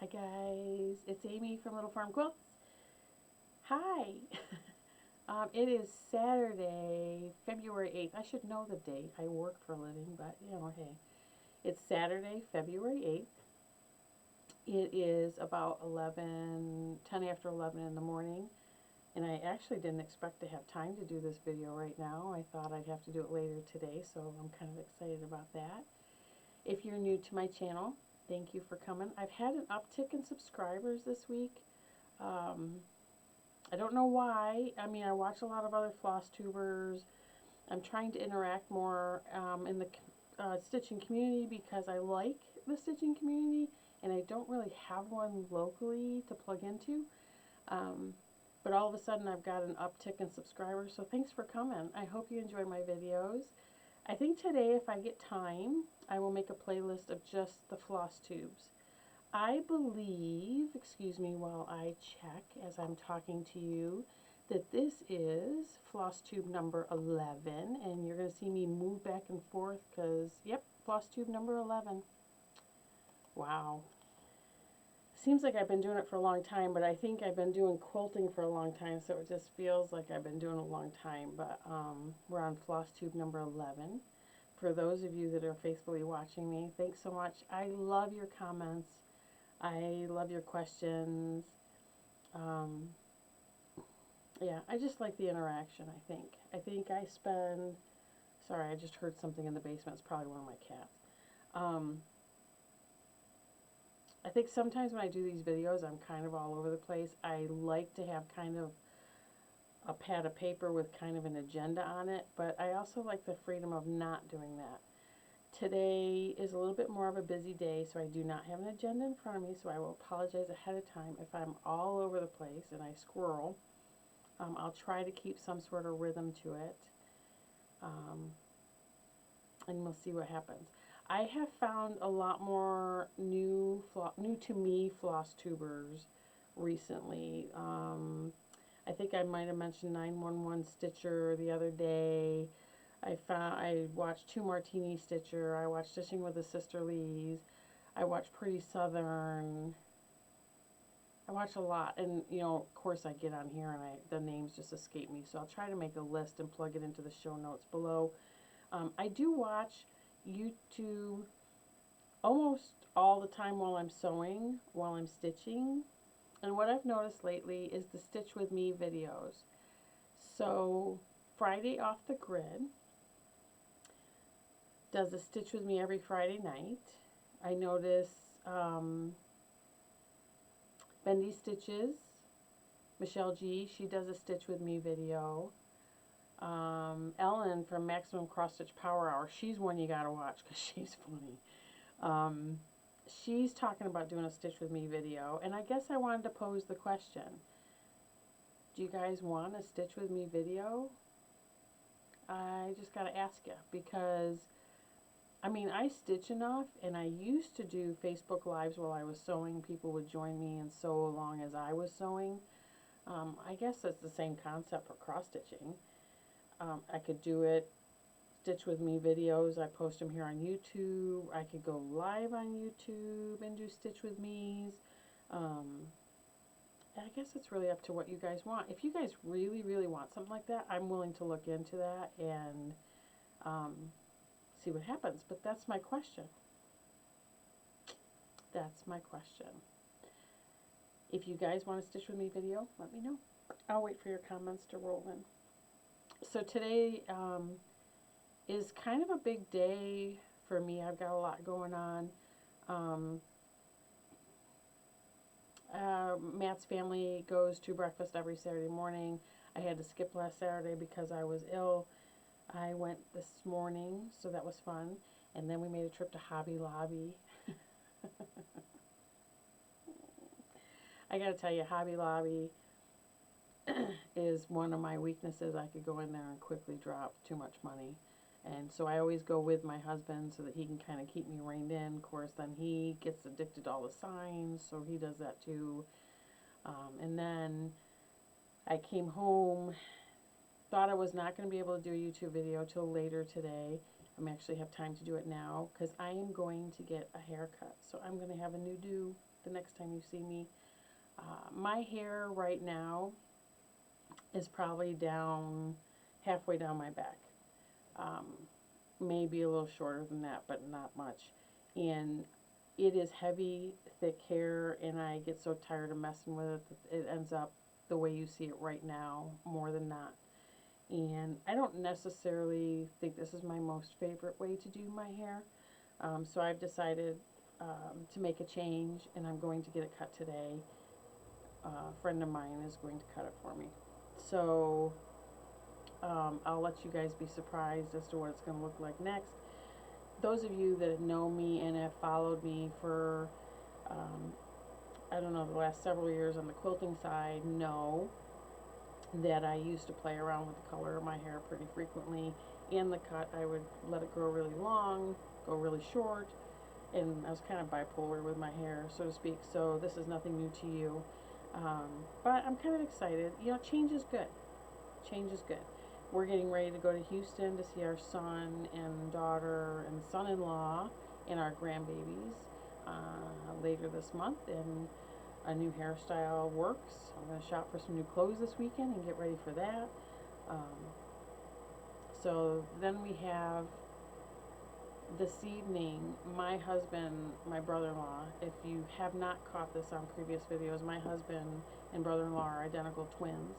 Hi guys, it's Amy from Little Farm Quilts. Hi! It is Saturday, February 8th. I should know the date. I work for a living, but hey. It's Saturday, February 8th. It is about 10 after 11 in the morning. And I actually didn't expect to have time to do this video right now. I thought I'd have to do it later today, so I'm kind of excited about that. If you're new to my channel, thank you for coming. I've had an uptick in subscribers this week. I don't know why. I mean, I watch a lot of other floss tubers. I'm trying to interact more in the stitching community because I like the stitching community and I don't really have one locally to plug into. But all of a sudden I've got an uptick in subscribers, so thanks for coming. I hope you enjoy my videos. I think today, if I get time, I will make a playlist of just the floss tubes. I believe, excuse me while I check as I'm talking to you, that this is floss tube number 11, and you're going to see me move back and forth because, yep, floss tube number 11. Wow. Seems like I've been doing it for a long time, but I think I've been doing quilting for a long time, so it just feels like I've been doing it a long time. But we're on floss tube number 11. For those of you that are faithfully watching me, thanks so much. I love your comments. I love your questions. Yeah, I just like the interaction, I think. I spend, sorry, I just heard something in the basement. It's probably one of my cats. I think sometimes when I do these videos, I'm kind of all over the place. I like to have kind of a pad of paper with kind of an agenda on it, but I also like the freedom of not doing that. Today is a little bit more of a busy day, so I do not have an agenda in front of me, so I will apologize ahead of time if I'm all over the place and I squirrel. I'll try to keep some sort of rhythm to it, and we'll see what happens. I have found a lot more new to me floss tubers recently. I think I might have mentioned 911 Stitcher the other day. I watched 2 Martini Stitcher. I watched Stitching with the Sisterlies. I watched Pretty Southern. I watch a lot, and of course I get on here and the names just escape me, so I'll try to make a list and plug it into the show notes below. I do watch YouTube almost all the time while I'm sewing, while I'm stitching, and what I've noticed lately is the Stitch With Me videos. So Friday Off the Grid does a Stitch With Me every Friday night. I notice Bendy Stitches, Michelle G, she does a Stitch With Me video. Ellen from Maximum Cross Stitch Power Hour, she's one you gotta watch because she's funny. She's talking about doing a Stitch With Me video, and I guess I wanted to pose the question, do you guys want a Stitch With Me video? I just gotta ask you, because I mean, I stitch enough, and I used to do Facebook Lives while I was sewing. People would join me and sew along as I was sewing. I guess that's the same concept for cross stitching. I could do it, Stitch With Me videos. I post them here on YouTube. I could go live on YouTube and do Stitch With Me's. I guess it's really up to what you guys want. If you guys really, really want something like that, I'm willing to look into that and see what happens. But that's my question. That's my question. If you guys want a Stitch With Me video, let me know. I'll wait for your comments to roll in. So today is kind of a big day for me. I've got a lot going on. Matt's family goes to breakfast every Saturday morning. I had to skip last Saturday because I was ill. I went this morning, so that was fun. And then we made a trip to Hobby Lobby. I gotta tell you, Hobby Lobby is one of my weaknesses. I could go in there and quickly drop too much money. And so I always go with my husband so that he can kind of keep me reined in. Of course, then he gets addicted to all the signs, so he does that too. And then I came home, thought I was not going to be able to do a YouTube video till later today. I actually have time to do it now because I am going to get a haircut. So I'm going to have a new do. the next time you see me. My hair right now is probably down halfway down my back. Um, Maybe a little shorter than that, but not much. And it is heavy, thick hair, and I get so tired of messing with it that it ends up the way you see it right now, more than not. And I don't necessarily think this is my most favorite way to do my hair. So I've decided to make a change, and I'm going to get it cut today. A friend of mine is going to cut it for me. So I'll let you guys be surprised as to what it's going to look like next. Those of you that know me and have followed me for, I don't know, the last several years on the quilting side know that I used to play around with the color of my hair pretty frequently. And the cut, I would let it grow really long, go really short, and I was kind of bipolar with my hair, so to speak, so this is nothing new to you. But I'm kind of excited. You know, change is good. Change is good. We're getting ready to go to Houston to see our son and daughter and son-in-law and our grandbabies later this month, and a new hairstyle works. I'm going to shop for some new clothes this weekend and get ready for that. So then we have this evening, my husband, my brother-in-law, if you have not caught this on previous videos, my husband and brother-in-law are identical twins.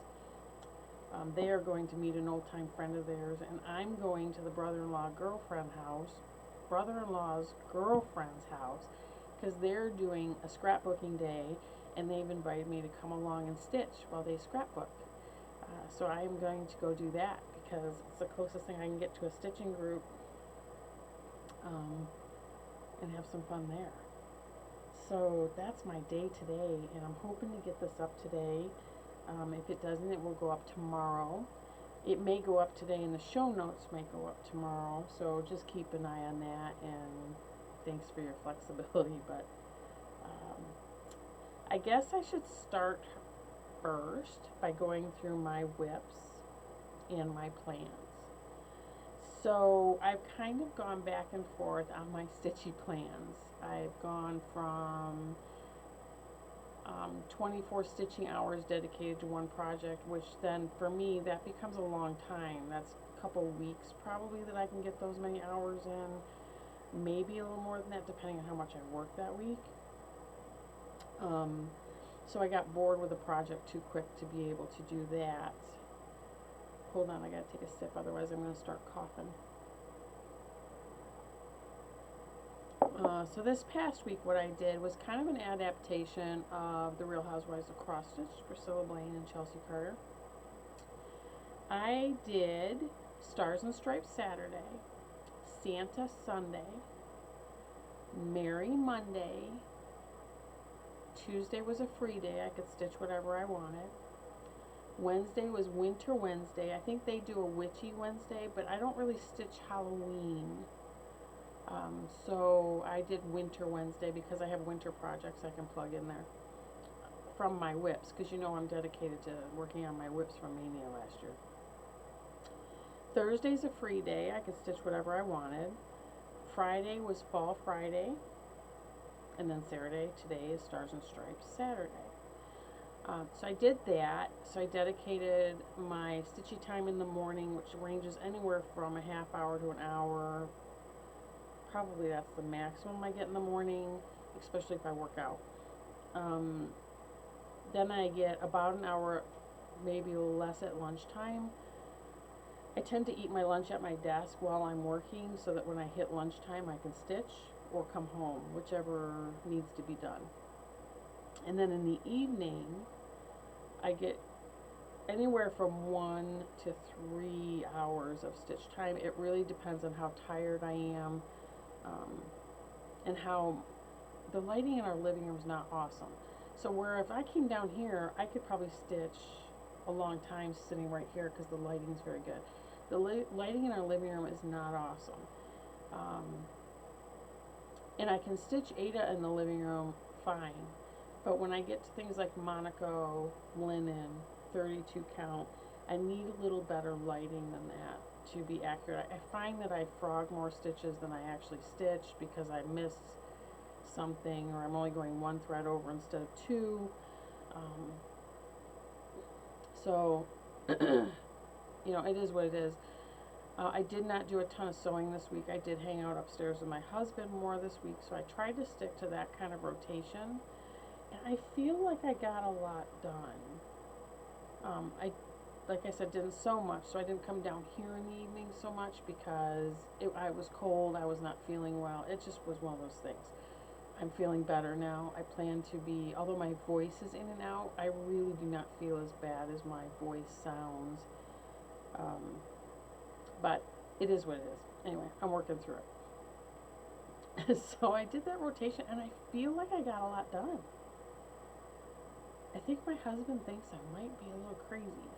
They are going to meet an old-time friend of theirs, and I'm going to the brother-in-law's girlfriend's house, because they're doing a scrapbooking day, and they've invited me to come along and stitch while they scrapbook. So I am going to go do that, because it's the closest thing I can get to a stitching group, and have some fun there. So that's my day today, and I'm hoping to get this up today. If it doesn't, it will go up tomorrow. It may go up today, and the show notes may go up tomorrow, so just keep an eye on that, and thanks for your flexibility. But I guess I should start first by going through my whips and my plans. So I've kind of gone back and forth on my stitchy plans. I've gone from 24 stitching hours dedicated to one project, which then for me that becomes a long time. That's a couple weeks probably that I can get those many hours in, maybe a little more than that depending on how much I work that week. So I got bored with the project too quick to be able to do that. Hold on, I gotta take a sip, otherwise I'm gonna start coughing. So this past week what I did was kind of an adaptation of The Real Housewives of Cross Stitch, Priscilla Blaine and Chelsea Carter. I did Stars and Stripes Saturday, Santa Sunday, Merry Monday, Tuesday was a free day, I could stitch whatever I wanted. Wednesday was Winter Wednesday. I think they do a Witchy Wednesday, but I don't really stitch Halloween. So I did Winter Wednesday because I have winter projects I can plug in there from my whips, because you know I'm dedicated to working on my whips from Mania last year. Thursday's a free day. I could stitch whatever I wanted. Friday was Fall Friday. And then Saturday, today is Stars and Stripes Saturday. So I did that. So I dedicated my stitchy time in the morning, which ranges anywhere from a half hour to an hour. Probably that's the maximum I get in the morning, especially if I work out. Then I get about an hour, maybe a little less at lunchtime. I tend to eat my lunch at my desk while I'm working so that when I hit lunchtime I can stitch or come home, whichever needs to be done. And then in the evening, I get anywhere from 1 to 3 hours of stitch time. It really depends on how tired I am, and how the lighting in our living room is not awesome. So where if I came down here, I could probably stitch a long time sitting right here because the lighting is very good. The lighting in our living room is not awesome. And I can stitch Ada in the living room fine. But when I get to things like Monaco, linen, 32 count, I need a little better lighting than that to be accurate. I find that I frog more stitches than I actually stitch because I miss something, or I'm only going one thread over instead of two. So, you know, it is what it is. I did not do a ton of sewing this week. I did hang out upstairs with my husband more this week, so I tried to stick to that kind of rotation. And I feel like I got a lot done. Like I said, didn't sew much, so I didn't come down here in the evening so much because I was cold, I was not feeling well. It just was one of those things. I'm feeling better now. I plan to be, although my voice is in and out, I really do not feel as bad as my voice sounds. But it is what it is. Anyway, I'm working through it. So I did that rotation, and I feel like I got a lot done. I think my husband thinks I might be a little crazy,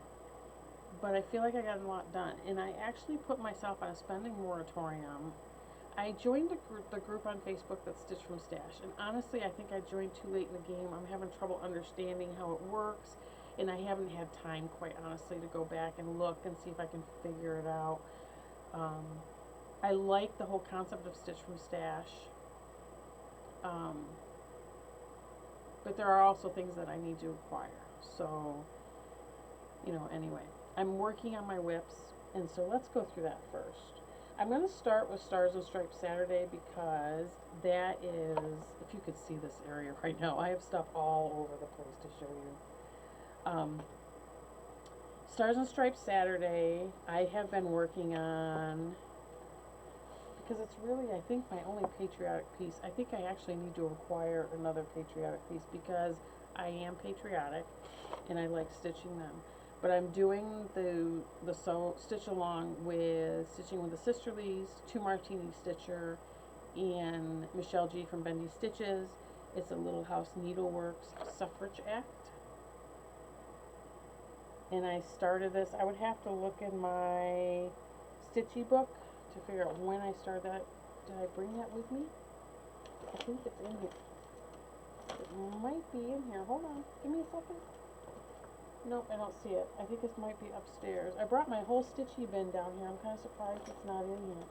but I feel like I got a lot done. And I actually put myself on a spending moratorium. I joined the group on Facebook that's Stitch from Stash, and honestly, I think I joined too late in the game. I'm having trouble understanding how it works, and I haven't had time, quite honestly, to go back and look and see if I can figure it out. I like the whole concept of Stitch from Stash, but there are also things that I need to acquire. So, you know, anyway, I'm working on my whips, and so let's go through that first. I'm going to start with Stars and Stripes Saturday because that is, if you could see this area right now, I have stuff all over the place to show you. Stars and Stripes Saturday, I have been working on, because it's really, I think, my only patriotic piece. I think I actually need to acquire another patriotic piece because I am patriotic and I like stitching them. But I'm doing the stitch along with Stitching with the Sisterlies, 2 Martini Stitcher, and Michelle G from Bendy Stitches. It's a Little House Needleworks Suffrage Act. And I started this, I would have to look in my Stitchy book to figure out when I started that. Did I bring that with me? I think it's in here. It might be in here. Hold on, give me a second. Nope, I don't see it. I think this might be upstairs. I brought my whole Stitchy bin down here. I'm kind of surprised it's not in here.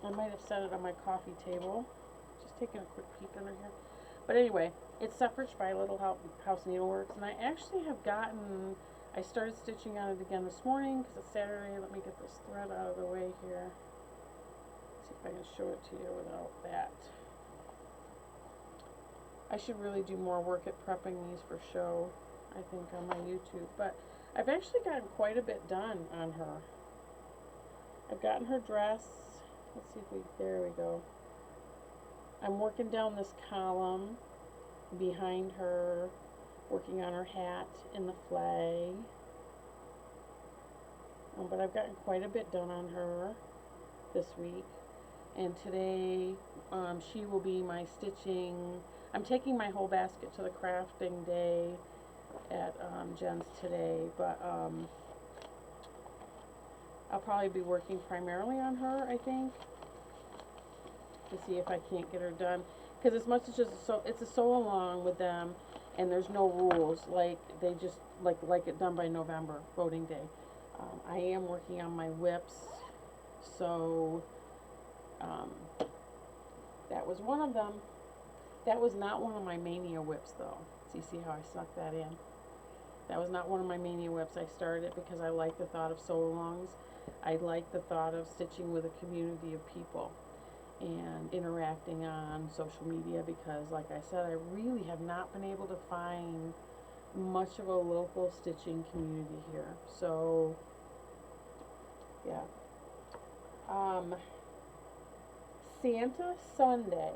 I might have set it on my coffee table. Just taking a quick peek under here. But anyway, it's Suffrage by Little House Needleworks. And I actually have gotten, I started stitching on it again this morning because it's Saturday. Let me get this thread out of the way here. See if I can show it to you without that. I should really do more work at prepping these for show, I think, on my YouTube. But I've actually gotten quite a bit done on her. I've gotten her dress. Let's see if there we go. I'm working down this column behind her, working on her hat and the flag. But I've gotten quite a bit done on her this week. And today, she will be my stitching. I'm taking my whole basket to the crafting day at Jen's today, but I'll probably be working primarily on her, I think, to see if I can't get her done. Because as much as it's a sew along with them, and there's no rules. Like they just like it done by November, voting day. I am working on my whips, so that was one of them. That was not one of my Mania whips, though. So you see how I snuck that in? That was not one of my Mania whips. I started it because I like the thought of sew-alongs. I like the thought of stitching with a community of people and interacting on social media because, like I said, I really have not been able to find much of a local stitching community here. So, yeah. Santa Sunday.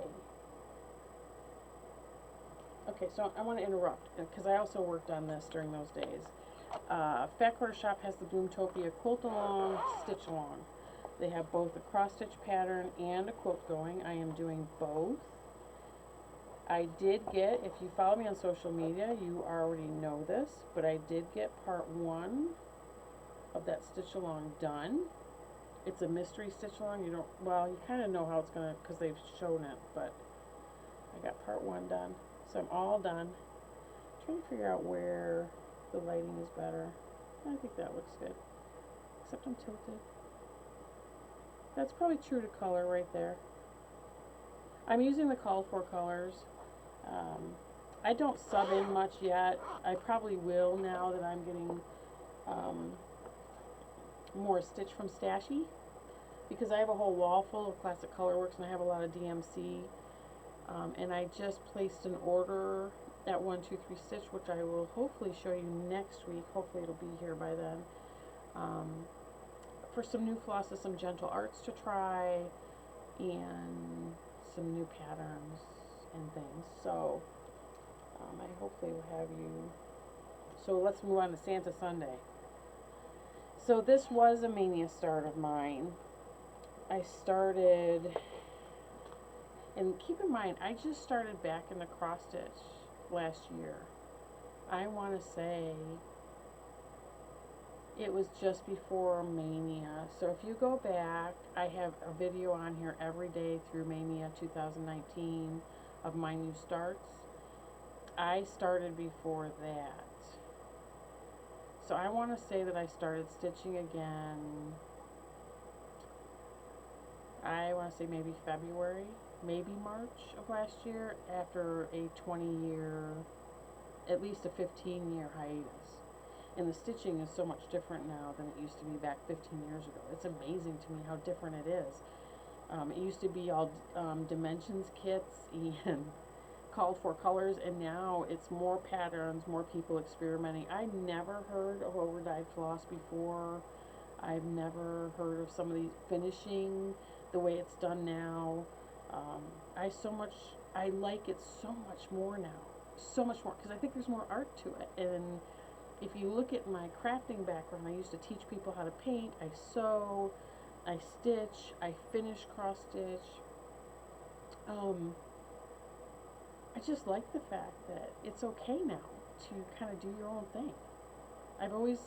Okay, so I want to interrupt because I also worked on this during those days. Fat Quarter Shop has the Bloomtopia Quilt Along, Stitch Along. They have both a cross-stitch pattern and a quilt going. I am doing both. I did get, if you follow me on social media, you already know this, but I did get part 1 of that Stitch Along done. It's a mystery stitch along. You don't, well, you kind of know how it's going to, because they've shown it, but I got part 1 done. So I'm all done. I'm trying to figure out where the lighting is better. I think that looks good. Except I'm tilted. That's probably true to color right there. I'm using the called for colors. I don't sub in much yet. I probably will now that I'm getting um, more stitch from Stashy, because I have a whole wall full of Classic Colorworks and I have a lot of DMC. And I just placed an order at 123 Stitch, which I will hopefully show you next week. Hopefully it'll be here by then. For some new flosses, some gentle arts to try, and some new patterns and things. So I hopefully will have you. So let's move on to Santa Sunday. So this was a mania start of mine. I started, and keep in mind, I just started back in the cross stitch last year. I want to say it was just before Mania. So if you go back, I have a video on here every day through Mania 2019 of my new starts. I started before that. So I want to say that I started stitching again, I want to say maybe February, maybe March of last year, after a 20-year, at least a 15-year hiatus. And the stitching is so much different now than it used to be back 15 years ago. It's amazing to me how different it is. It used to be all dimensions kits and called for colors, and now it's more patterns, more people experimenting. I've never heard of overdyed floss before. I've never heard of some of these finishing the way it's done now. I like it so much more now. So much more, because I think there's more art to it. And if you look at my crafting background, I used to teach people how to paint, I sew, I stitch, I finish cross stitch. I just like the fact that it's okay now to kind of do your own thing. I've always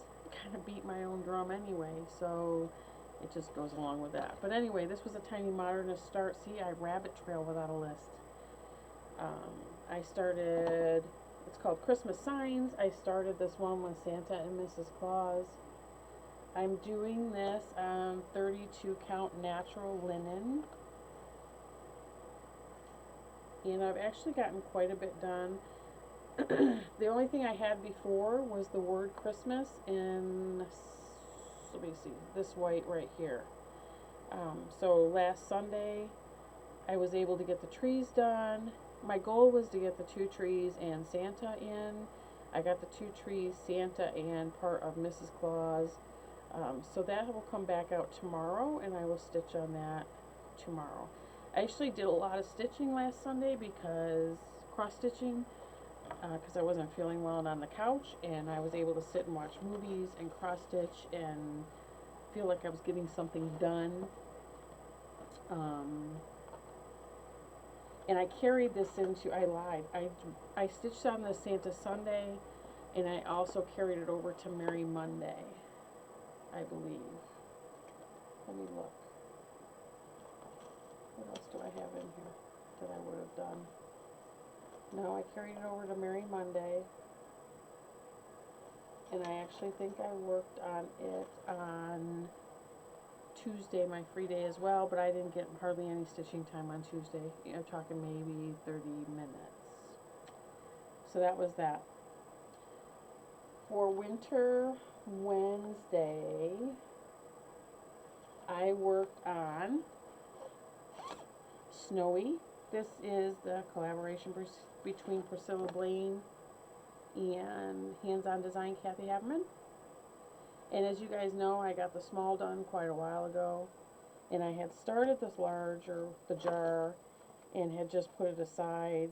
kind of beat my own drum anyway, so it just goes along with that. But anyway, this was a tiny modernist start. See, I rabbit trail without a list. I started, it's called Christmas Signs. I started this one with Santa and Mrs. Claus. I'm doing this on 32 count natural linen. And I've actually gotten quite a bit done. The only thing I had before was the word Christmas in, let me see, this white right here. So last Sunday I was able to get the trees done. My goal was to get the 2 trees and Santa in. I got the 2 trees, Santa, and part of Mrs. Claus. So that will come back out tomorrow, and I will stitch on that tomorrow. I actually did a lot of stitching last Sunday because cross stitching, because I wasn't feeling well and on the couch, and I was able to sit and watch movies and cross stitch and feel like I was getting something done. And I carried this into, I lied, I stitched on the Santa Sunday, and I also carried it over to Merry Monday, I believe. Let me look. What else do I have in here that I would have done? No, I carried it over to Merry Monday, and I actually think I worked on it on Tuesday, my free day as well, but I didn't get hardly any stitching time on Tuesday. I'm talking maybe 30 minutes. So that was that. For Winter Wednesday, I worked on Snowy. This is the collaboration between Priscilla Blaine and Hands On Design Kathy Haberman. And as you guys know, I got the small done quite a while ago, and I had started this larger, the jar, and had just put it aside.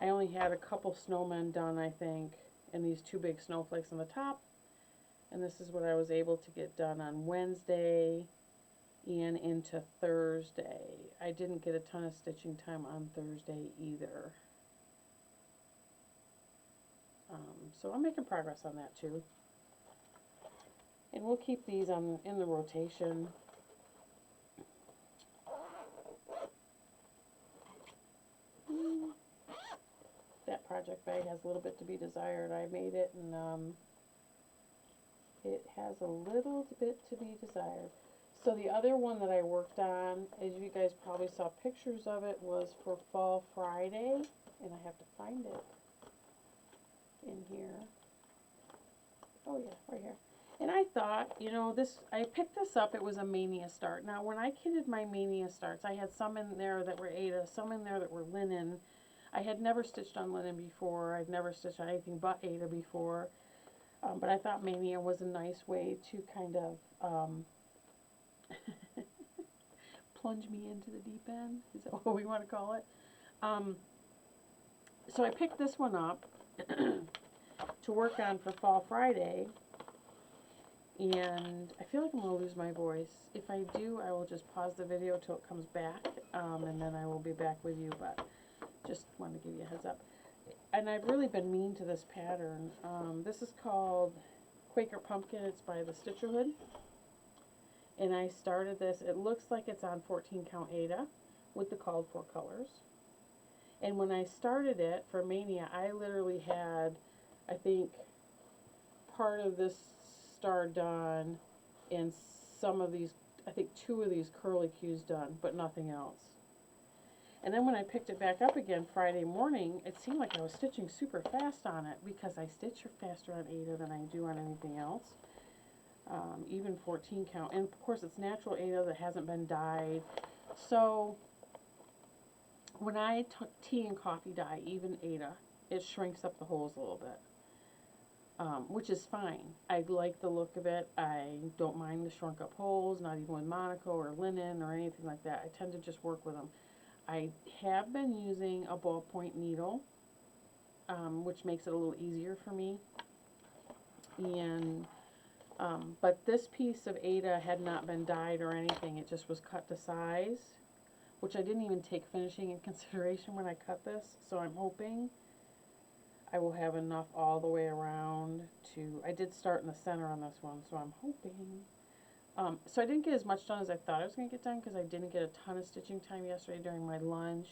I only had a couple snowmen done, I think, and these 2 big snowflakes on the top. And this is what I was able to get done on Wednesday and into Thursday. I didn't get a ton of stitching time on Thursday either. So I'm making progress on that too. And we'll keep these in the rotation. That project bag has a little bit to be desired. I made it, and it has a little bit to be desired. So the other one that I worked on, as you guys probably saw pictures of it, was for Fall Friday, and I have to find it in here. Oh yeah, right here. And I thought, you know, I picked this up, it was a Mania start. Now when I kitted my Mania starts, I had some in there that were Aida, some in there that were linen. I had never stitched on linen before, I'd never stitched on anything but Aida before. But I thought Mania was a nice way to kind of plunge me into the deep end, is that what we want to call it? So I picked this one up to work on for Fall Friday, and I feel like I'm going to lose my voice. If I do, I will just pause the video till it comes back, and then I will be back with you, but just wanted to give you a heads up. And I've really been mean to this pattern. This is called Quaker Pumpkin. It's by the Stitcher Hood. And I started this, it looks like it's on 14 count Aida with the called for colors. And when I started it for Mania, I literally had, I think, part of this star done and some of these, I think 2 of these curlicues done, but nothing else. And then when I picked it back up again Friday morning, it seemed like I was stitching super fast on it because I stitch faster on Aida than I do on anything else. Even 14 count. And of course it's natural Aida that hasn't been dyed. So when I took tea and coffee dye, even Aida, it shrinks up the holes a little bit. Which is fine. I like the look of it. I don't mind the shrunk up holes, not even with Monaco or linen or anything like that. I tend to just work with them. I have been using a ballpoint needle, which makes it a little easier for me. And but this piece of Aida had not been dyed or anything. It just was cut to size, which I didn't even take finishing in consideration when I cut this. So I'm hoping I will have enough all the way around to, I did start in the center on this one, so I'm hoping. So I didn't get as much done as I thought I was going to get done because I didn't get a ton of stitching time yesterday during my lunch.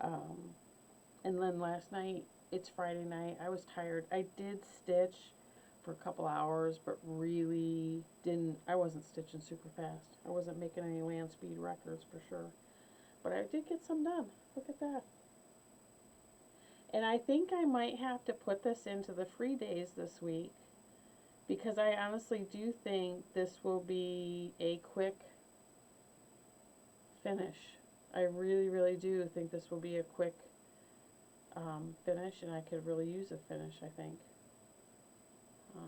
And then last night, it's Friday night, I was tired. I did stitch for a couple hours, but really I wasn't stitching super fast. I wasn't making any land speed records for sure. But I did get some done. Look at that. And I think I might have to put this into the free days this week, because I honestly do think this will be a quick finish. I really, really do think this will be a quick finish, and I could really use a finish, I think.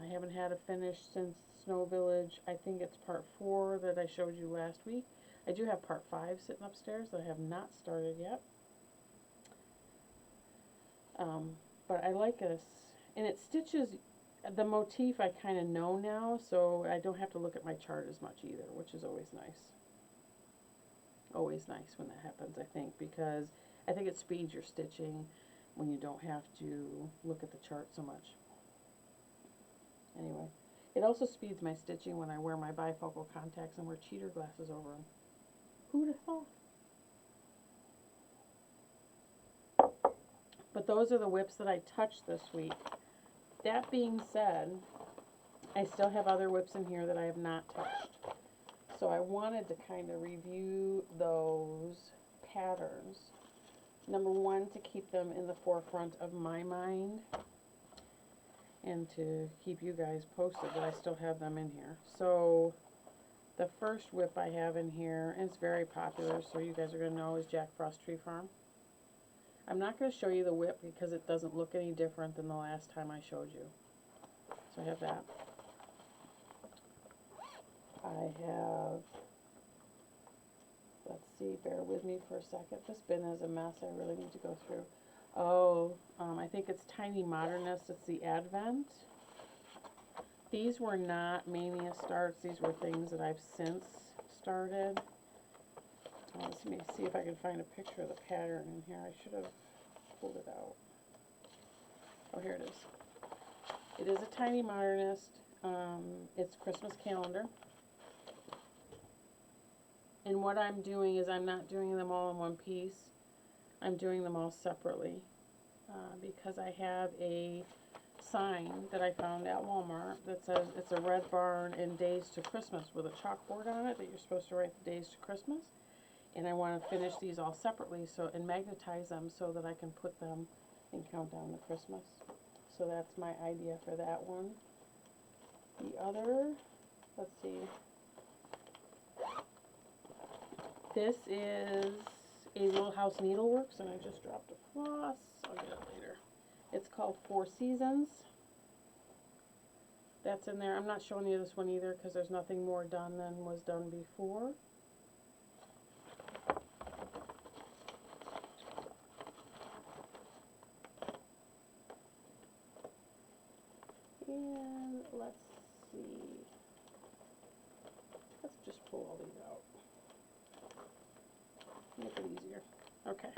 I haven't had a finish since Snow Village. I think it's part 4 that I showed you last week. I do have part 5 sitting upstairs that I have not started yet. But I like this. And it stitches, the motif I kind of know now, so I don't have to look at my chart as much either, which is always nice. Always nice when that happens, I think, because I think it speeds your stitching when you don't have to look at the chart so much. Anyway, it also speeds my stitching when I wear my bifocal contacts and wear cheater glasses over them. Who'd have thought? But those are the whips that I touched this week. That being said, I still have other whips in here that I have not touched. So I wanted to kind of review those patterns. Number one, to keep them in the forefront of my mind, and to keep you guys posted that I still have them in here. So the first whip I have in here, and it's very popular, so you guys are going to know, is Jack Frost Tree Farm. I'm not going to show you the whip because it doesn't look any different than the last time I showed you. So I have that. I have, let's see, bear with me for a second. This bin is a mess. I really need to go through. Oh, I think it's Tiny Modernist. It's the Advent. These were not Mania starts. These were things that I've since started. Let me see if I can find a picture of the pattern in here. I should have pulled it out. Oh, here it is. It is a Tiny Modernist. It's Christmas calendar. And what I'm doing is I'm not doing them all in one piece. I'm doing them all separately because I have a sign that I found at Walmart that says it's a red barn and days to Christmas with a chalkboard on it that you're supposed to write the days to Christmas. And I want to finish these all separately and magnetize them so that I can put them and count down to Christmas. So that's my idea for that one. The other, let's see. This is a Little House Needleworks, and I just dropped a floss. I'll get it later. It's called 4 Seasons. That's in there. I'm not showing you this one either because there's nothing more done than was done before. And let's see. Let's just pull all these out. Make it easier. Okay.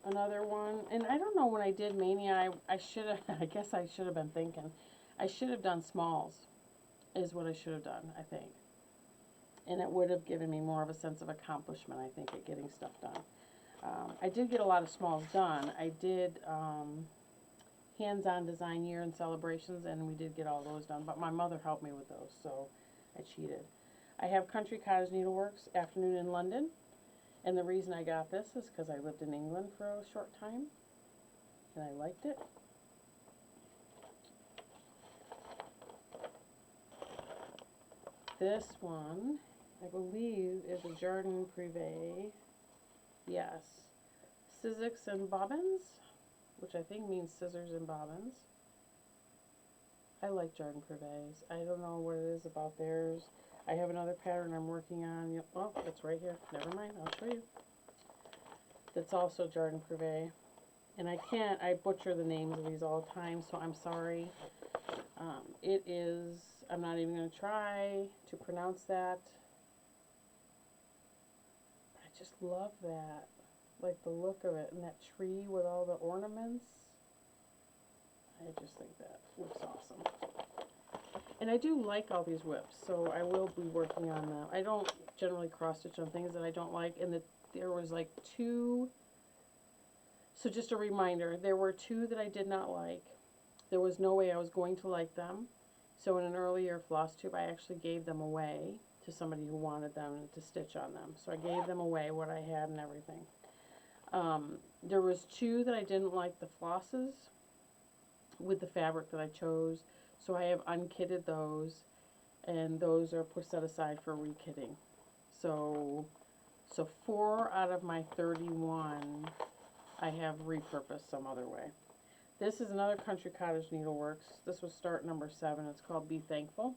Another one, and I don't know when I did Mania, I should have, I guess I should have been thinking, I should have done smalls, is what I should have done, I think. And it would have given me more of a sense of accomplishment, I think, at getting stuff done. I did get a lot of smalls done. I did hands-on design year and celebrations, and we did get all those done, but my mother helped me with those, so I cheated. I have Country Cottage Needleworks Afternoon in London. And the reason I got this is because I lived in England for a short time, and I liked it. This one, I believe, is a Jardin Privé. Yes. Sizzix and Bobbins, which I think means scissors and bobbins. I like Jardin Privés. I don't know what it is about theirs. I have another pattern I'm working on. Oh, it's right here. Never mind. I'll show you. That's also Jardin Privé. And I butcher the names of these all the time, so I'm sorry. It is, I'm not even going to try to pronounce that. But I just love that. Like the look of it and that tree with all the ornaments. I just think that looks awesome. And I do like all these whips, so I will be working on them. I don't generally cross-stitch on things that I don't like, and there was like 2, so just a reminder, there were 2 that I did not like. There was no way I was going to like them, so in an earlier floss tube, I actually gave them away to somebody who wanted them to stitch on them. So I gave them away, what I had and everything. There was 2 that I didn't like the flosses with the fabric that I chose. So I have unkitted those, and those are set aside for rekitting. So 4 out of my 31 I have repurposed some other way. This is another Country Cottage Needleworks. This was start number 7. It's called Be Thankful.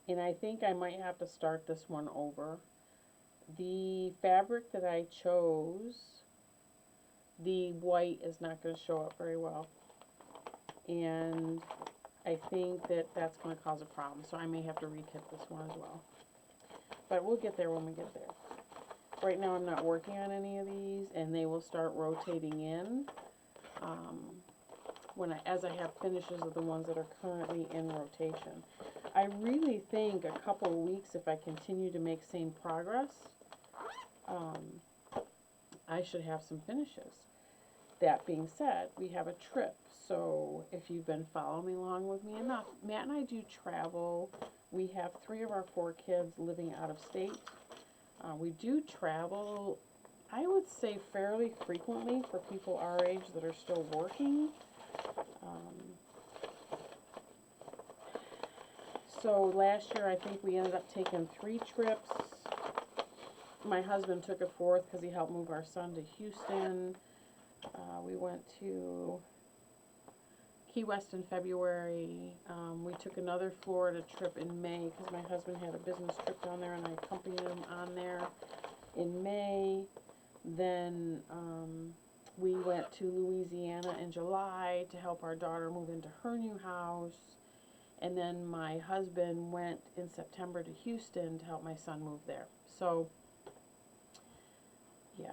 And I think I might have to start this one over. The fabric that I chose, the white is not going to show up very well. And I think that that's going to cause a problem, so I may have to rekit this one as well. But we'll get there when we get there. Right now I'm not working on any of these, and they will start rotating in as I have finishes of the ones that are currently in rotation. I really think a couple of weeks, if I continue to make same progress, I should have some finishes. That being said, we have a trip. So if you've been following along with me enough, Matt and I do travel. We have 3 of our 4 kids living out of state. We do travel, I would say, fairly frequently for people our age that are still working. So last year I think we ended up taking 3 trips. My husband took a 4th because he helped move our son to Houston. We went to Key West in February. We took another Florida trip in May because my husband had a business trip down there, and I accompanied him on there in May. Then we went to Louisiana in July to help our daughter move into her new house. And then my husband went in September to Houston to help my son move there. So, yeah.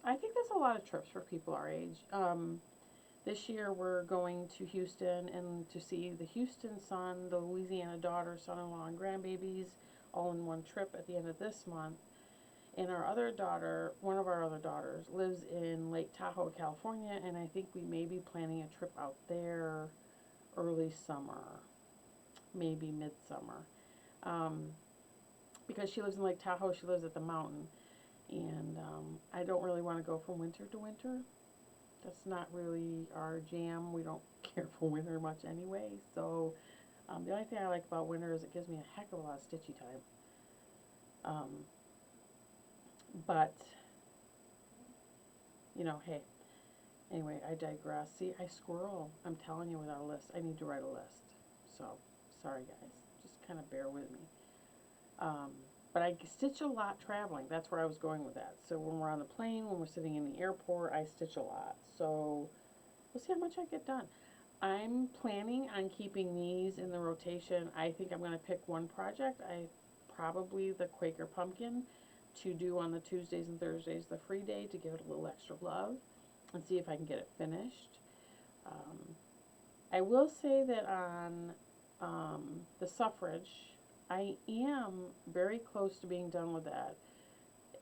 I think that's a lot of trips for people our age. This year we're going to Houston and to see the Houston son, the Louisiana daughter, son-in-law, and grandbabies all in one trip at the end of this month. And our other daughter, one of our other daughters, lives in Lake Tahoe, California, and I think we may be planning a trip out there early summer, maybe midsummer. Um, because she lives in Lake Tahoe, she lives at the mountain, and I don't really want to go from winter to winter. That's not really our jam. We don't care for winter much anyway. So the only thing I like about winter is it gives me a heck of a lot of stitchy time. Um, but, hey. Anyway, I digress. See, I squirrel. I'm telling you without a list. I need to write a list. So, sorry guys. Just kind of bear with me. Um, but I stitch a lot traveling. That's where I was going with that. So when we're on the plane, when we're sitting in the airport, I stitch a lot. So we'll see how much I get done. I'm planning on keeping these in the rotation. I think I'm going to pick one project. Probably the Quaker Pumpkin to do on the Tuesdays and Thursdays, the free day, to give it a little extra love and see if I can get it finished. I will say that on the suffrage, I am very close to being done with that.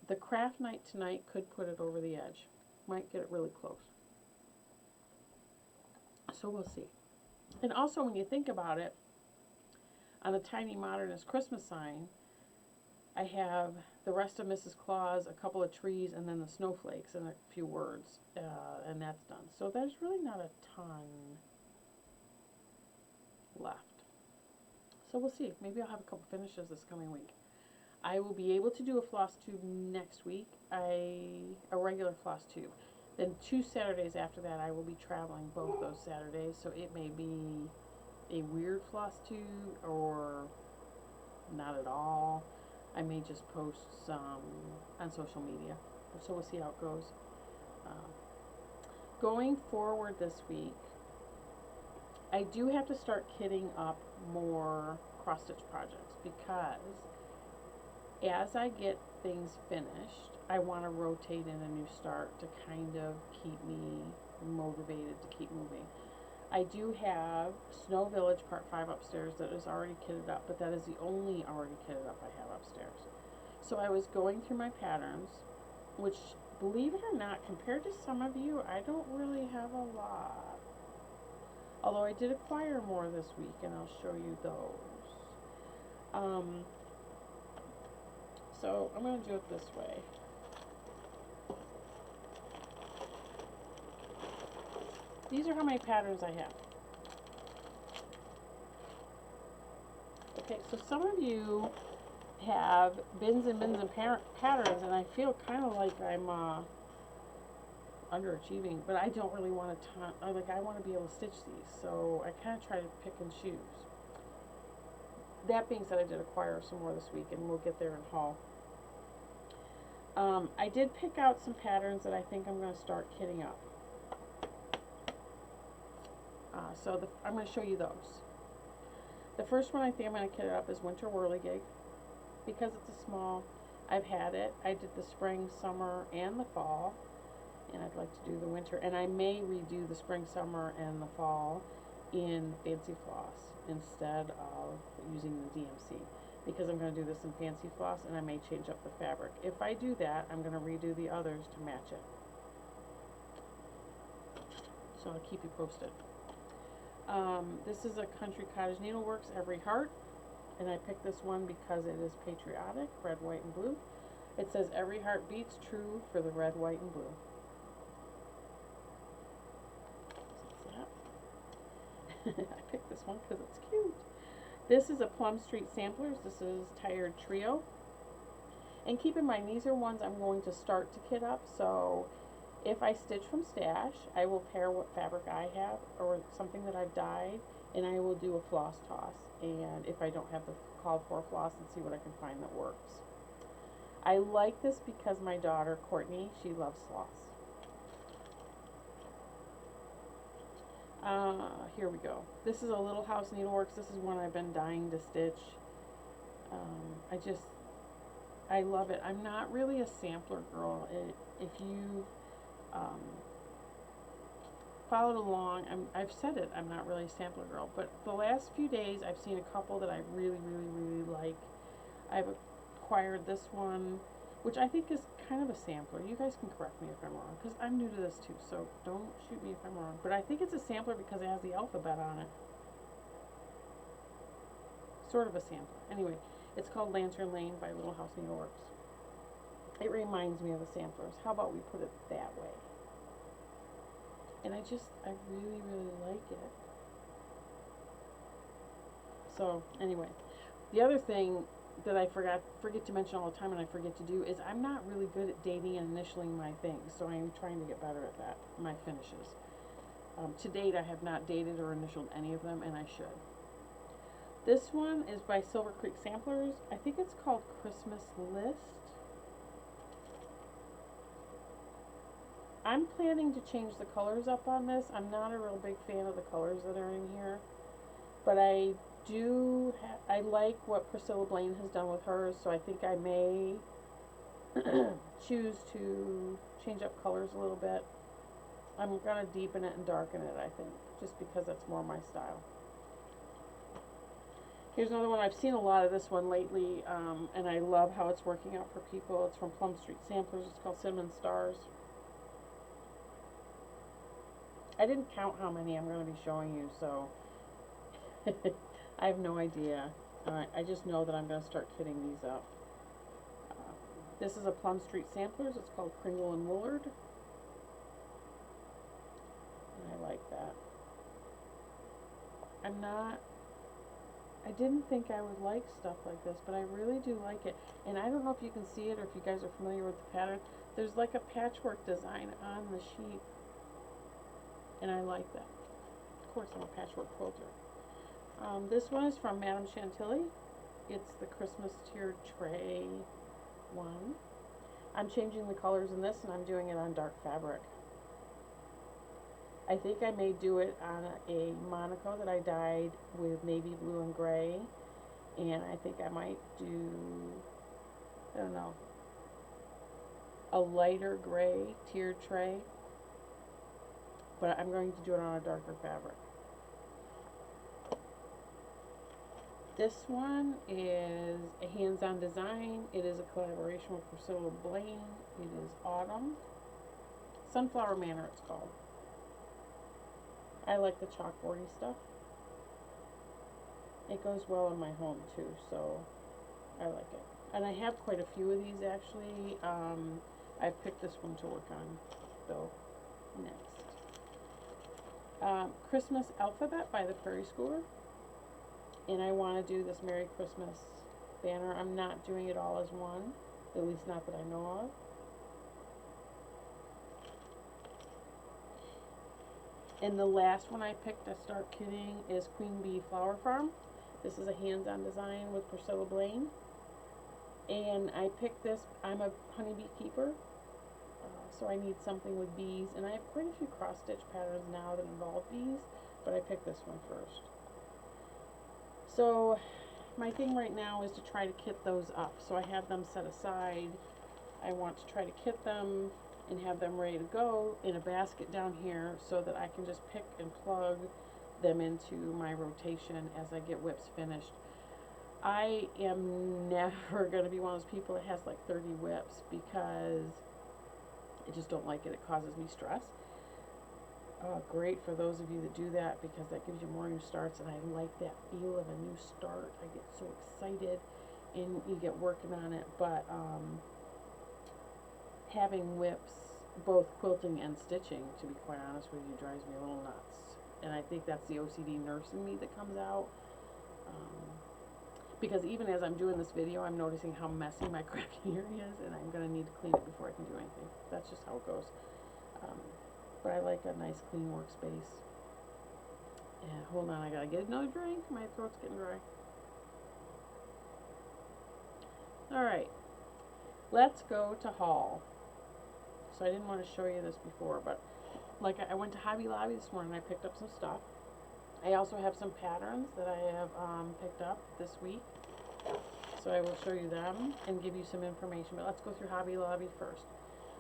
The craft night tonight could put it over the edge. Might get it really close. So we'll see. And also when you think about it, on the Tiny Modernist Christmas sign, I have the rest of Mrs. Claus, a couple of trees, and then the snowflakes and a few words, and that's done. So there's really not a ton left. So we'll see. Maybe I'll have a couple finishes this coming week. I will be able to do a floss tube next week, a regular floss tube. Then 2 Saturdays after that, I will be traveling both those Saturdays, so it may be a weird floss tube or not at all. I may just post some on social media, so we'll see how it goes. Going forward this week, I do have to start kitting up more cross-stitch projects because as I get things finished, I want to rotate in a new start to kind of keep me motivated to keep moving. I do have Snow Village Part 5 upstairs that is already kitted up, but that is the only already kitted up I have upstairs. So I was going through my patterns, which, believe it or not, compared to some of you, I don't really have a lot. Although I did acquire more this week, and I'll show you those. So I'm going to do it this way. These are how many patterns I have. Okay, so some of you have bins and bins of patterns, and I feel kind of like I'm underachieving, but I don't really want to I want to be able to stitch these, so I kind of try to pick and choose. That being said, I did acquire some more this week, and we'll get there in haul. I did pick out some patterns that I think I'm going to start kitting up. I'm going to show you those. The first one I think I'm going to kit it up is Winter Whirligig. Because it's a small, I've had it. I did the spring, summer, and the fall. And I'd like to do the winter. And I may redo the spring, summer, and the fall in Fancy Floss instead of using the DMC. Because I'm going to do this in Fancy Floss, and I may change up the fabric. If I do that, I'm going to redo the others to match it. So I'll keep you posted. This is a Country Cottage Needleworks Every Heart, and I picked this one because it is patriotic, red, white, and blue. It says every heart beats true for the red, white, and blue. So that's that. I picked this one because it's cute. This is a Plum Street Samplers. This is Tired Trio. And keep in mind, these are ones I'm going to start to kit up, so if I stitch from stash, I will pair what fabric I have or something that I've dyed, and I will do a floss toss. And if I don't have the called for floss, and see what I can find that works. I like this because my daughter, Courtney, she loves floss. Here we go. This is a Little House Needleworks. This is one I've been dying to stitch. I love it. I'm not really a sampler girl. If you followed along, I've said it, I'm not really a sampler girl, but the last few days I've seen a couple that I really, really, really like. I've acquired this one. which I think is kind of a sampler. You guys can correct me if I'm wrong, because I'm new to this too, so don't shoot me if I'm wrong. But I think it's a sampler because it has the alphabet on it. Sort of a sampler. Anyway, it's called Lantern Lane by Little House Needleworks. It reminds me of the samplers. How about we put it that way? And I really, really like it. So, anyway, the other thing that I forget to mention all the time and I forget to do is I'm not really good at dating and initialing my things, so I'm trying to get better at that, my finishes. To date, I have not dated or initialed any of them, and I should. This one is by Silver Creek Samplers. I think it's called Christmas List. I'm planning to change the colors up on this. I'm not a real big fan of the colors that are in here, but I like what Priscilla Blaine has done with hers, so I think I may choose to change up colors a little bit. I'm going to deepen it and darken it, I think, just because that's more my style. Here's another one. I've seen a lot of this one lately, and I love how it's working out for people. It's from Plum Street Samplers. It's called Cinnamon Stars. I didn't count how many I'm going to be showing you, so I have no idea. I just know that I'm going to start kitting these up. This is a Plum Street Samplers. It's called Kringle and Woolard. And I like that. I didn't think I would like stuff like this, but I really do like it. And I don't know if you can see it or if you guys are familiar with the pattern. There's like a patchwork design on the sheet. And I like that. Of course, I'm a patchwork quilter. This one is from Madame Chantilly. It's the Christmas tiered tray one. I'm changing the colors in this, and I'm doing it on dark fabric. I think I may do it on a Monaco that I dyed with navy blue and gray. And I think I might do, I don't know, a lighter gray tiered tray. But I'm going to do it on a darker fabric. This one is a hands-on design. It is a collaboration with Priscilla Blaine. It is Autumn. Sunflower Manor it's called. I like the chalkboardy stuff. It goes well in my home too, so I like it. And I have quite a few of these actually. I've picked this one to work on though next. Christmas Alphabet by the Prairie Schooler. And I want to do this Merry Christmas banner. I'm not doing it all as one, at least not that I know of. And the last one I picked to start kitting is Queen Bee Flower Farm. This is a hands-on design with Priscilla Blaine. And I picked this, I'm a honeybee keeper, so I need something with bees. And I have quite a few cross-stitch patterns now that involve bees, but I picked this one first. So my thing right now is to try to kit those up. So I have them set aside. I want to try to kit them and have them ready to go in a basket down here so that I can just pick and plug them into my rotation as I get whips finished. I am never going to be one of those people that has like 30 whips because I just don't like it. It causes me stress. Great for those of you that do that because that gives you more new starts, and I like that feel of a new start. I get so excited and you get working on it, but having whips, both quilting and stitching, to be quite honest with you, drives me a little nuts. And I think that's the OCD nurse in me that comes out. Because even as I'm doing this video, I'm noticing how messy my crafting area is, and I'm going to need to clean it before I can do anything. That's just how it goes. But I like a nice clean workspace. And hold on, I got to get another drink. My throat's getting dry. Alright, let's go to haul. So I didn't want to show you this before, but like I went to Hobby Lobby this morning and I picked up some stuff. I also have some patterns that I have picked up this week. So I will show you them and give you some information. But let's go through Hobby Lobby first.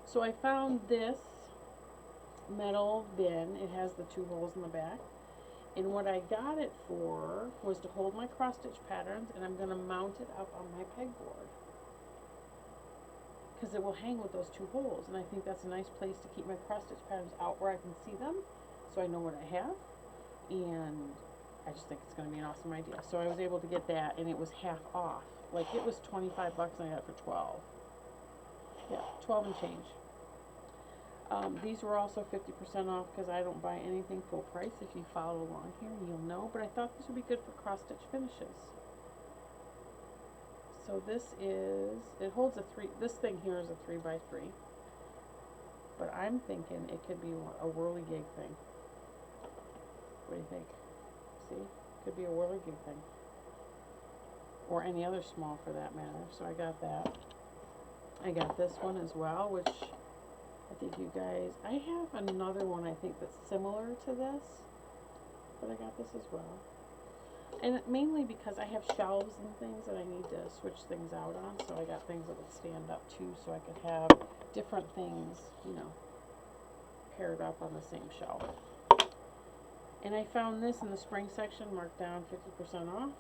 So I found this metal bin. It has the 2 holes in the back. And what I got it for was to hold my cross stitch patterns, and I'm going to mount it up on my pegboard. because it will hang with those 2 holes, and I think that's a nice place to keep my cross stitch patterns out where I can see them, so I know what I have, and I just think it's going to be an awesome idea. So I was able to get that, and it was half off. Like, it was 25 bucks, and I got it for 12. Yeah, 12 and change. These were also 50% off because I don't buy anything full price. If you follow along here, you'll know. But I thought this would be good for cross-stitch finishes. So this is, it holds a 3, this thing here is a 3x3. But I'm thinking it could be a Whirligig thing. What do you think? See? Could be a Whirligig thing. Or any other small for that matter. So I got that. I got this one as well, which I think you guys, I have another one I think that's similar to this, but I got this as well. And mainly because I have shelves and things that I need to switch things out on, so I got things that would stand up too, so I could have different things, you know, paired up on the same shelf. And I found this in the spring section marked down 50% off.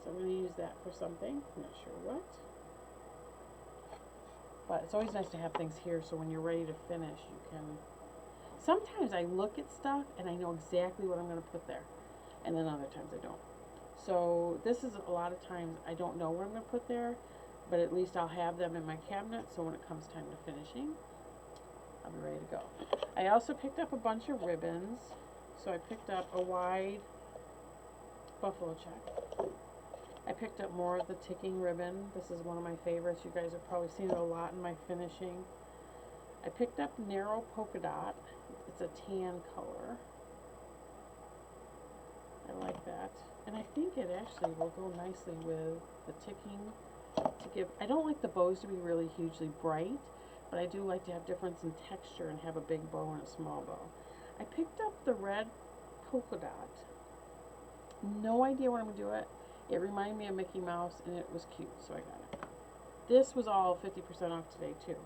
So I'm going to use that for something. I'm not sure what. But it's always nice to have things here so when you're ready to finish, you can... Sometimes I look at stuff and I know exactly what I'm going to put there. And then other times I don't. So this is a lot of times I don't know what I'm going to put there, but at least I'll have them in my cabinet so when it comes time to finishing, I'll be ready to go. I also picked up a bunch of ribbons. So I picked up a wide buffalo check. I picked up more of the ticking ribbon. This is one of my favorites. You guys have probably seen it a lot in my finishing. I picked up narrow polka dot. It's a tan color. I like that. And I think it actually will go nicely with the ticking to give... I don't like the bows to be really hugely bright, but I do like to have difference in texture and have a big bow and a small bow. I picked up the red polka dot. No idea what I'm going to do it. It reminded me of Mickey Mouse, and it was cute, so I got it. This was all 50% off today, too.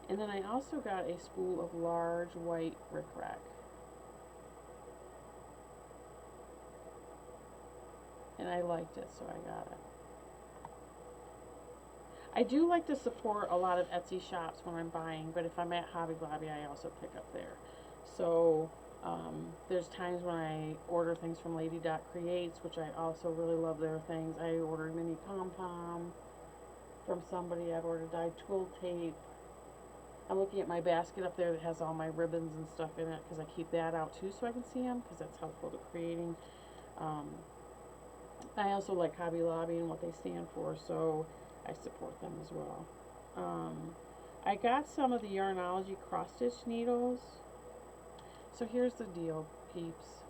And then I also got a spool of large white rickrack. And I liked it, so I got it. I do like to support a lot of Etsy shops when I'm buying, but if I'm at Hobby Lobby, I also pick up there. So... there's times when I order things from Lady Dot Creates, which I also really love their things. I ordered mini pom-pom from somebody. I've ordered dyed twill tape. I'm looking at my basket up there that has all my ribbons and stuff in it because I keep that out too so I can see them because that's helpful to creating. I also like Hobby Lobby and what they stand for, so I support them as well. I got some of the Yarnology cross-stitch needles. So here's the deal, peeps.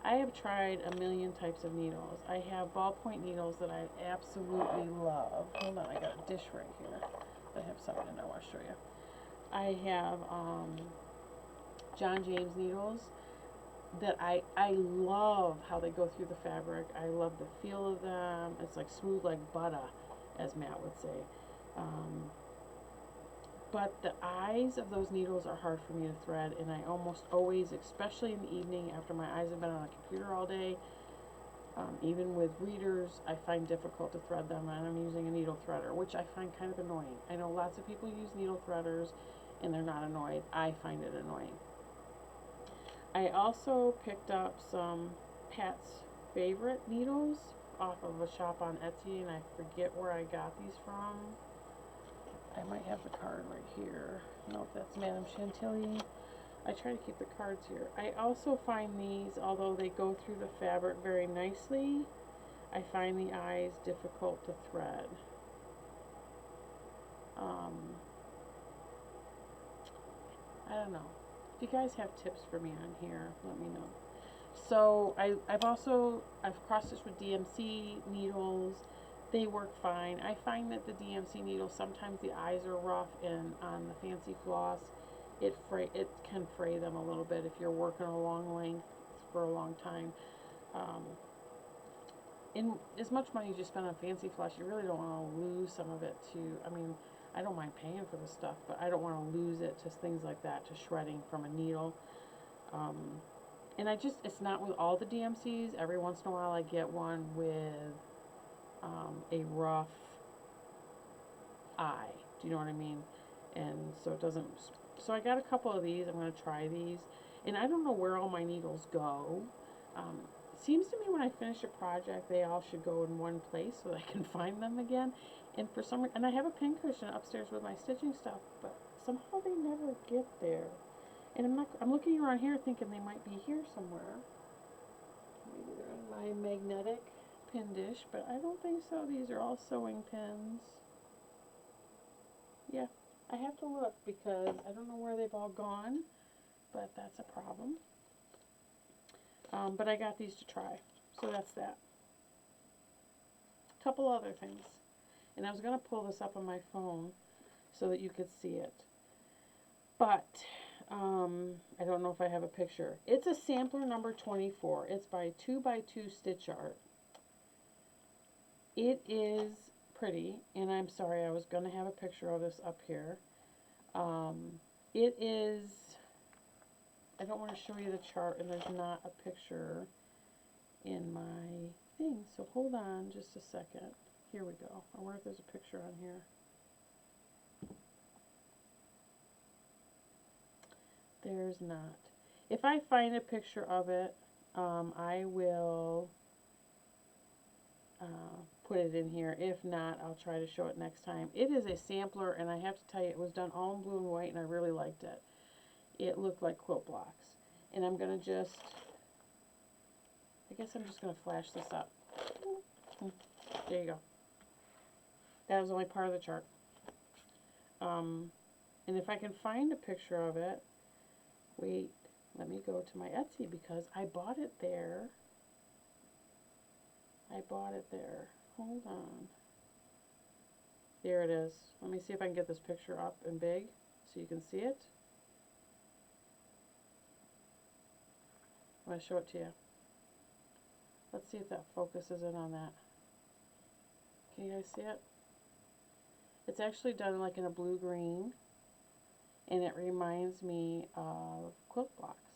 I have tried a million types of needles. I have ballpoint needles that I absolutely love. Hold on, I got a dish right here. I have something I want to show you. I have John James needles that I love how they go through the fabric. I love the feel of them. It's like smooth like butter, as Matt would say. But the eyes of those needles are hard for me to thread, and I almost always, especially in the evening after my eyes have been on a computer all day, even with readers, I find difficult to thread them, and I'm using a needle threader, which I find kind of annoying. I know lots of people use needle threaders, and they're not annoyed. I find it annoying. I also picked up some Pat's Favorite needles off of a shop on Etsy, and I forget where I got these from. I might have the card right here. I don't know if that's Madame Chantilly. I try to keep the cards here. I also find these, although they go through the fabric very nicely, I find the eyes difficult to thread. I don't know. If you guys have tips for me on here, let me know. So I've cross-stitched with DMC needles. They work fine. I find that the DMC needles, sometimes the eyes are rough, and on the fancy floss, it can fray them a little bit if you're working a long length for a long time. In as much money as you spend on fancy floss, you really don't want to lose some of it to, I mean, I don't mind paying for the stuff, but I don't want to lose it to things like that, to shredding from a needle. And it's not with all the DMCs. Every once in a while I get one with a rough eye. Do you know what I mean? And so it doesn't, so I got a couple of these. I'm going to try these. And I don't know where all my needles go. It seems to me when I finish a project, they all should go in one place so that I can find them again. And for some reason, and I have a pincushion upstairs with my stitching stuff, but somehow they never get there. And I'm looking around here thinking they might be here somewhere. Maybe they're in my magnetic pin dish, but I don't think so. These are all sewing pins. Yeah, I have to look because I don't know where they've all gone, but that's a problem. But I got these to try, so that's that. A couple other things. And I was going to pull this up on my phone so that you could see it. But I don't know if I have a picture. It's a sampler number 24. It's by 2x2 Stitch Art. It is pretty, and I'm sorry, I was going to have a picture of this up here. It is, I don't want to show you the chart, and there's not a picture in my thing, so hold on just a second. Here we go. I wonder if there's a picture on here. There's not. If I find a picture of it, I will put it in here. If not, I'll try to show it next time. It is a sampler, and I have to tell you, it was done all in blue and white, and I really liked it. It looked like quilt blocks. And I'm going to just, I guess I'm just going to flash this up. There you go. That was only part of the chart. And if I can find a picture of it, wait, let me go to my Etsy because I bought it there. I bought it there. Hold on. There it is. Let me see if I can get this picture up and big so you can see it. I'm going to show it to you. Let's see if that focuses in on that. Can you guys see it? It's actually done like in a blue-green, and it reminds me of quilt blocks.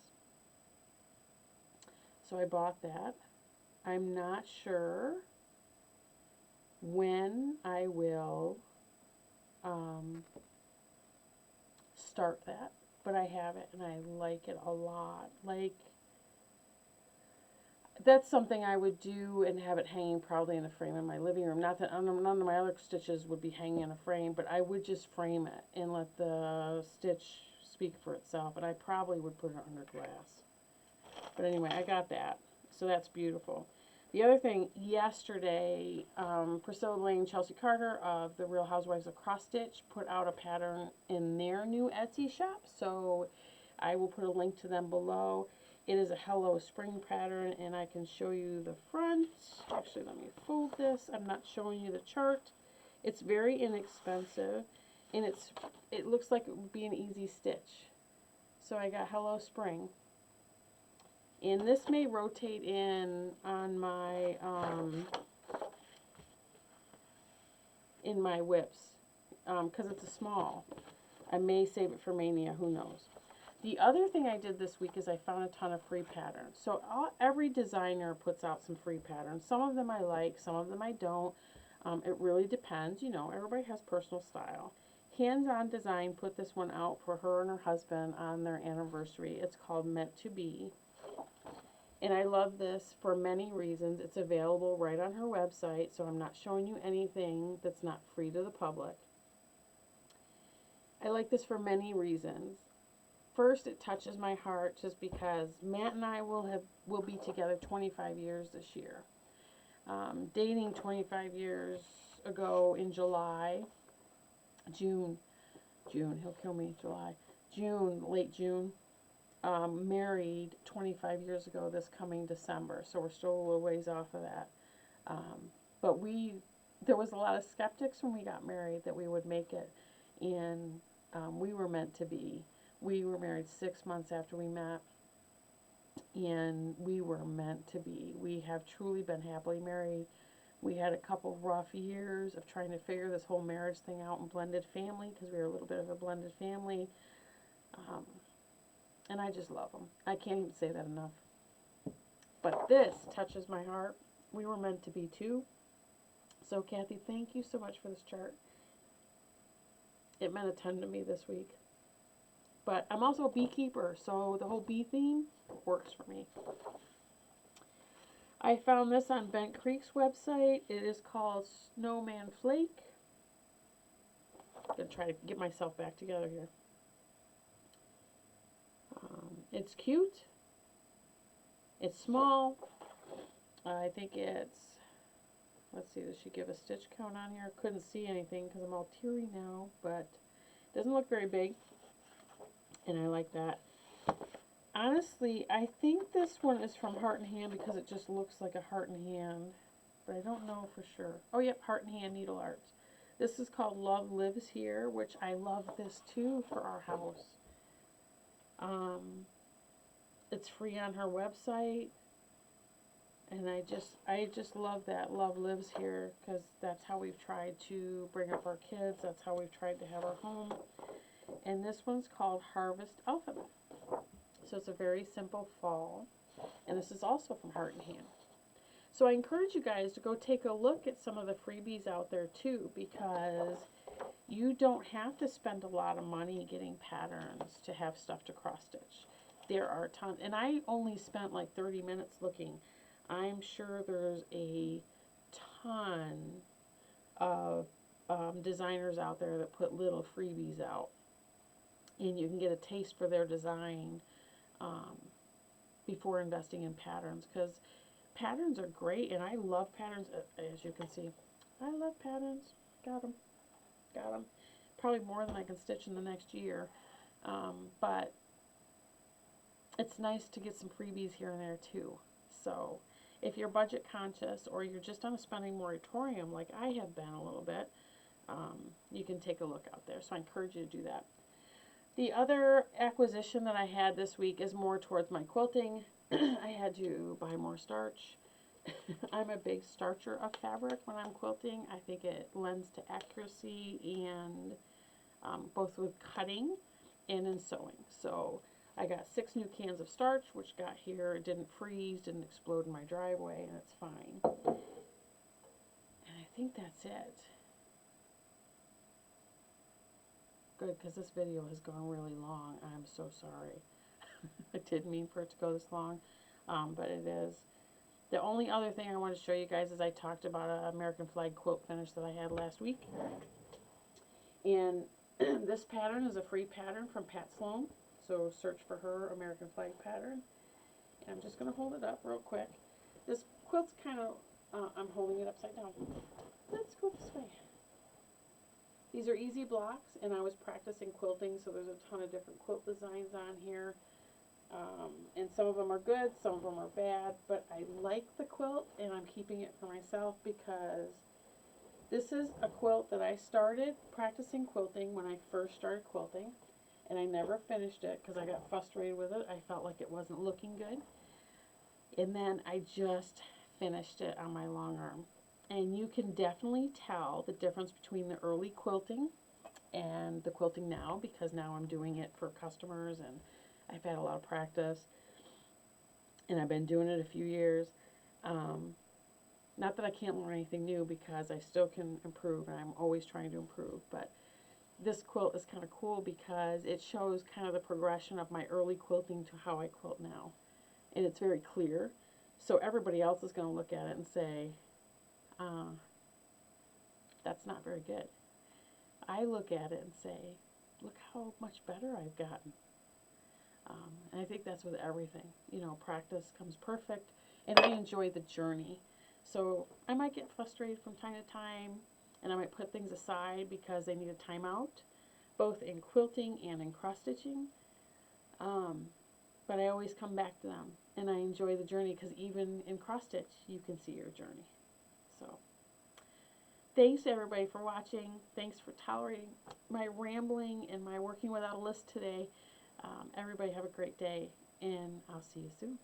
So I bought that. I'm not sure when I will start that, but I have it and I like it a lot. Like, that's something I would do and have it hanging probably in a frame in my living room. Not that none of my other stitches would be hanging in a frame, but I would just frame it and let the stitch speak for itself, and I probably would put it under glass. But anyway, I got that, so that's beautiful. The other thing, yesterday, Priscilla Lane and Chelsea Carter of the Real Housewives of Cross Stitch put out a pattern in their new Etsy shop, so I will put a link to them below. It is a Hello Spring pattern, and I can show you the front. Actually, let me fold this. I'm not showing you the chart. It's very inexpensive, and it looks like it would be an easy stitch. So I got Hello Spring. And this may rotate in on my, in my whips, because it's a small. I may save it for Mania, who knows. The other thing I did this week is I found a ton of free patterns. So every designer puts out some free patterns. Some of them I like, some of them I don't. It really depends. You know, everybody has personal style. Hands On Design put this one out for her and her husband on their anniversary. It's called Meant to Be. And I love this for many reasons. It's available right on her website, so I'm not showing you anything that's not free to the public. I like this for many reasons. First, it touches my heart just because Matt and I will be together 25 years this year. Dating 25 years ago in June, he'll kill me, late June. Married 25 years ago this coming December, so we're still a little ways off of that. But there was a lot of skeptics when we got married that we would make it, and we were meant to be. We were married 6 months after we met, and we were meant to be. We have truly been happily married. We had a couple rough years of trying to figure this whole marriage thing out in blended family, because we were a little bit of a blended family. And I just love them. I can't even say that enough. But this touches my heart. We were meant to be too. So Kathy, thank you so much for this chart. It meant a ton to me this week. But I'm also a beekeeper, so the whole bee theme works for me. I found this on Bent Creek's website. It is called Snowman Flake. I'm going to try to get myself back together here. It's cute. It's small. I think it's, let's see, does she give a stitch count on here? Couldn't see anything because I'm all teary now, but it doesn't look very big. And I like that. Honestly, I think this one is from Heart and Hand because it just looks like a heart and hand. But I don't know for sure. Oh, yep, Heart and Hand Needle Arts. This is called Love Lives Here, which I love this too for our house. It's free on her website. And I just love that Love Lives Here because that's how we've tried to bring up our kids. That's how we've tried to have our home. And this one's called Harvest Alphabet. So it's a very simple fall. And this is also from Heart and Hand. So I encourage you guys to go take a look at some of the freebies out there too, because you don't have to spend a lot of money getting patterns to have stuff to cross stitch. There are tons, and I only spent like 30 minutes looking. I'm sure there's a ton of designers out there that put little freebies out, and you can get a taste for their design before investing in patterns, because patterns are great, and I love patterns, as you can see. I love patterns. Got them. Probably more than I can stitch in the next year, but it's nice to get some freebies here and there too. So if you're budget conscious or you're just on a spending moratorium like I have been a little bit, you can take a look out there. So I encourage you to do that. The other acquisition that I had this week is more towards my quilting. I had to buy more starch. I'm a big starcher of fabric when I'm quilting. I think it lends to accuracy and both with cutting and in sewing. So I got 6 new cans of starch, which got here. It didn't freeze, didn't explode in my driveway, and it's fine. And I think that's it. Good, because this video has gone really long. I'm so sorry. I didn't mean for it to go this long, but it is. The only other thing I want to show you guys is I talked about an American flag quilt finish that I had last week. And this pattern is a free pattern from Pat Sloan. So search for her American flag pattern. And I'm just going to hold it up real quick. This quilt's kind of, I'm holding it upside down. Let's go this way. These are easy blocks, and I was practicing quilting, so there's a ton of different quilt designs on here. And some of them are good, some of them are bad, but I like the quilt, and I'm keeping it for myself because this is a quilt that I started practicing quilting when I first started quilting, and I never finished it because I got frustrated with it. I felt like it wasn't looking good. And then I just finished it on my long arm. And you can definitely tell the difference between the early quilting and the quilting now, because now I'm doing it for customers and I've had a lot of practice and I've been doing it a few years. Not that I can't learn anything new, because I still can improve and I'm always trying to improve, but this quilt is kind of cool because it shows kind of the progression of my early quilting to how I quilt now. And it's very clear. So everybody else is going to look at it and say, that's not very good. I look at it and say, look how much better I've gotten. And I think that's with everything. You know, practice comes perfect, and I enjoy the journey. So I might get frustrated from time to time, and I might put things aside because they need a timeout, both in quilting and in cross-stitching. But I always come back to them, and I enjoy the journey because even in cross-stitch, you can see your journey. So thanks everybody for watching. Thanks for tolerating my rambling and my working without a list today. Everybody have a great day, and I'll see you soon.